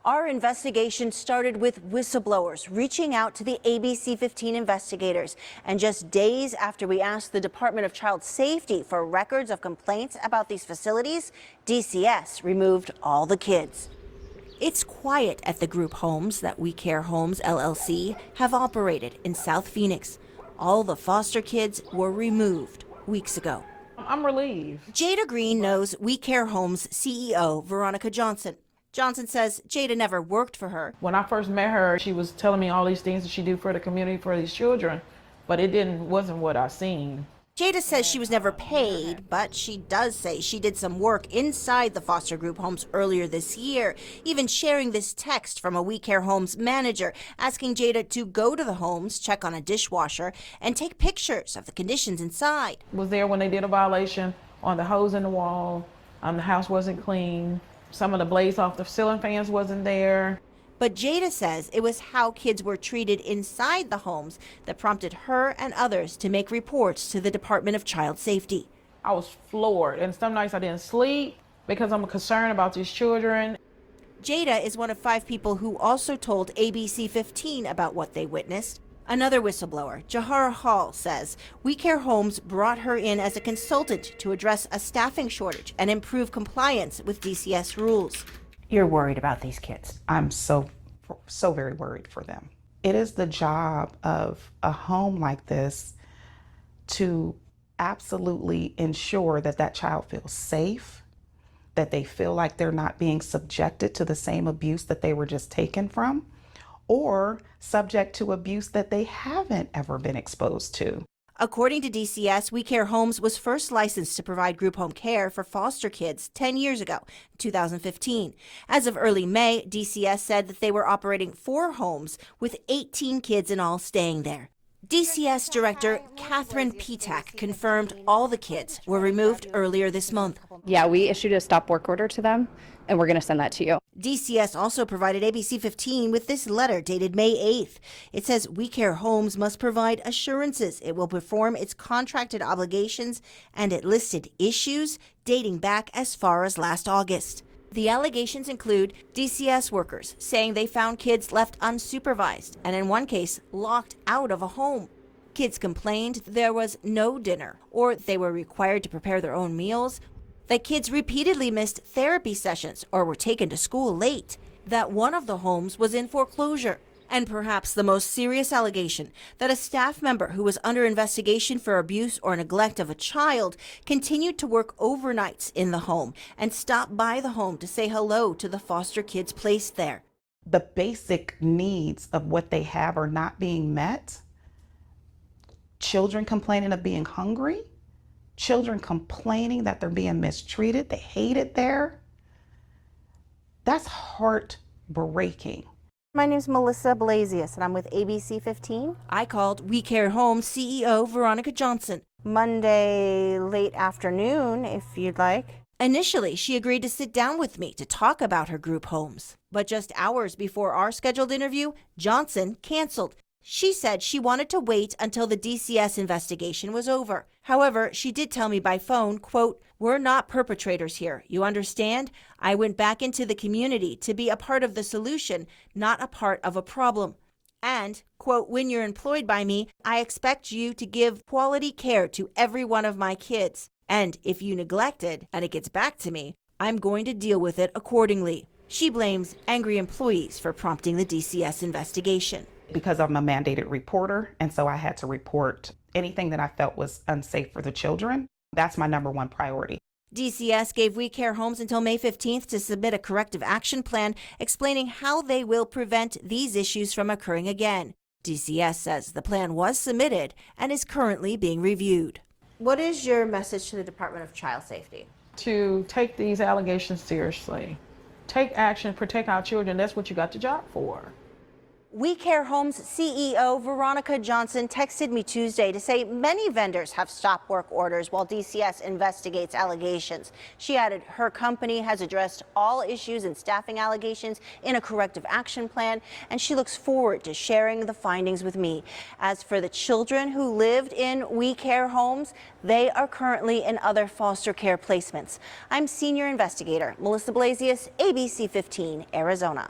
Our investigation started with whistleblowers reaching out to the ABC15 investigators. And just days after we asked the Department of Child Safety for records of complaints about these facilities, DCS removed all the kids. It's quiet at the group homes that We Care Homes LLC have operated in South Phoenix. All the foster kids were removed weeks ago. I'm relieved. Jada Green knows We Care Homes CEO Veronica Johnson. Johnson says Jada never worked for her. When I first met her, she was telling me all these things that she do for the community, for these children, but wasn't what I seen. Jada says she was never paid, but she does say she did some work inside the foster group homes earlier this year, even sharing this text from a We Care Homes manager asking Jada to go to the homes, check on a dishwasher, and take pictures of the conditions inside. Was there when they did a violation on the hose in the wall. The house wasn't clean. Some of the blades off the ceiling fans wasn't there. But Jada says it was how kids were treated inside the homes that prompted her and others to make reports to the Department of Child Safety. I was floored, and some nights I didn't sleep because I'm concerned about these children. Jada is one of 5 people who also told ABC15 about what they witnessed. Another whistleblower, Jahara Hall, says We Care Homes brought her in as a consultant to address a staffing shortage and improve compliance with DCS rules. You're worried about these kids. I'm so very worried for them. It is the job of a home like this to absolutely ensure that that child feels safe, that they feel like they're not being subjected to the same abuse that they were just taken from, or subject to abuse that they haven't ever been exposed to. According to DCS, We Care Homes was first licensed to provide group home care for foster kids 10 years ago, 2015. As of early May, DCS said that they were operating 4 homes with 18 kids in all staying there. DCS Director Catherine Petak confirmed all the kids were removed earlier this month. Yeah, we issued a stop work order to them, and we're going to send that to you. DCS also provided ABC15 with this letter dated May 8th. It says We Care Homes must provide assurances it will perform its contracted obligations, and it listed issues dating back as far as last August. The allegations include DCS workers saying they found kids left unsupervised and in one case locked out of a home. Kids complained there was no dinner or they were required to prepare their own meals, that kids repeatedly missed therapy sessions or were taken to school late, that one of the homes was in foreclosure, and perhaps the most serious allegation, that a staff member who was under investigation for abuse or neglect of a child continued to work overnights in the home and stopped by the home to say hello to the foster kids placed there. The basic needs of what they have are not being met. Children complaining of being hungry, children complaining that they're being mistreated, they hate it there. That's heartbreaking. My name is Melissa Blasius, and I'm with ABC15. I called We Care Homes CEO Veronica Johnson. Monday late afternoon, if you'd like. Initially, she agreed to sit down with me to talk about her group homes. But just hours before our scheduled interview, Johnson canceled. She said she wanted to wait until the DCS investigation was over. However, she did tell me by phone, quote, "We're not perpetrators here. You understand? I went back into the community to be a part of the solution, not a part of a problem. And, quote, when you're employed by me, I expect you to give quality care to every one of my kids. And if you neglect it and it gets back to me, I'm going to deal with it accordingly." She blames angry employees for prompting the DCS investigation. Because I'm a mandated reporter, and so I had to report anything that I felt was unsafe for the children. That's my number one priority. DCS gave We Care Homes until May 15th to submit a corrective action plan explaining how they will prevent these issues from occurring again. DCS says the plan was submitted and is currently being reviewed. What is your message to the Department of Child Safety? To take these allegations seriously. Take action, protect our children. That's what you got the job for. We Care Homes CEO Veronica Johnson texted me Tuesday to say many vendors have stop work orders while DCS investigates allegations. She added her company has addressed all issues and staffing allegations in a corrective action plan, and she looks forward to sharing the findings with me. As for the children who lived in We Care Homes, they are currently in other foster care placements. I'm senior investigator Melissa Blasius, ABC15, Arizona.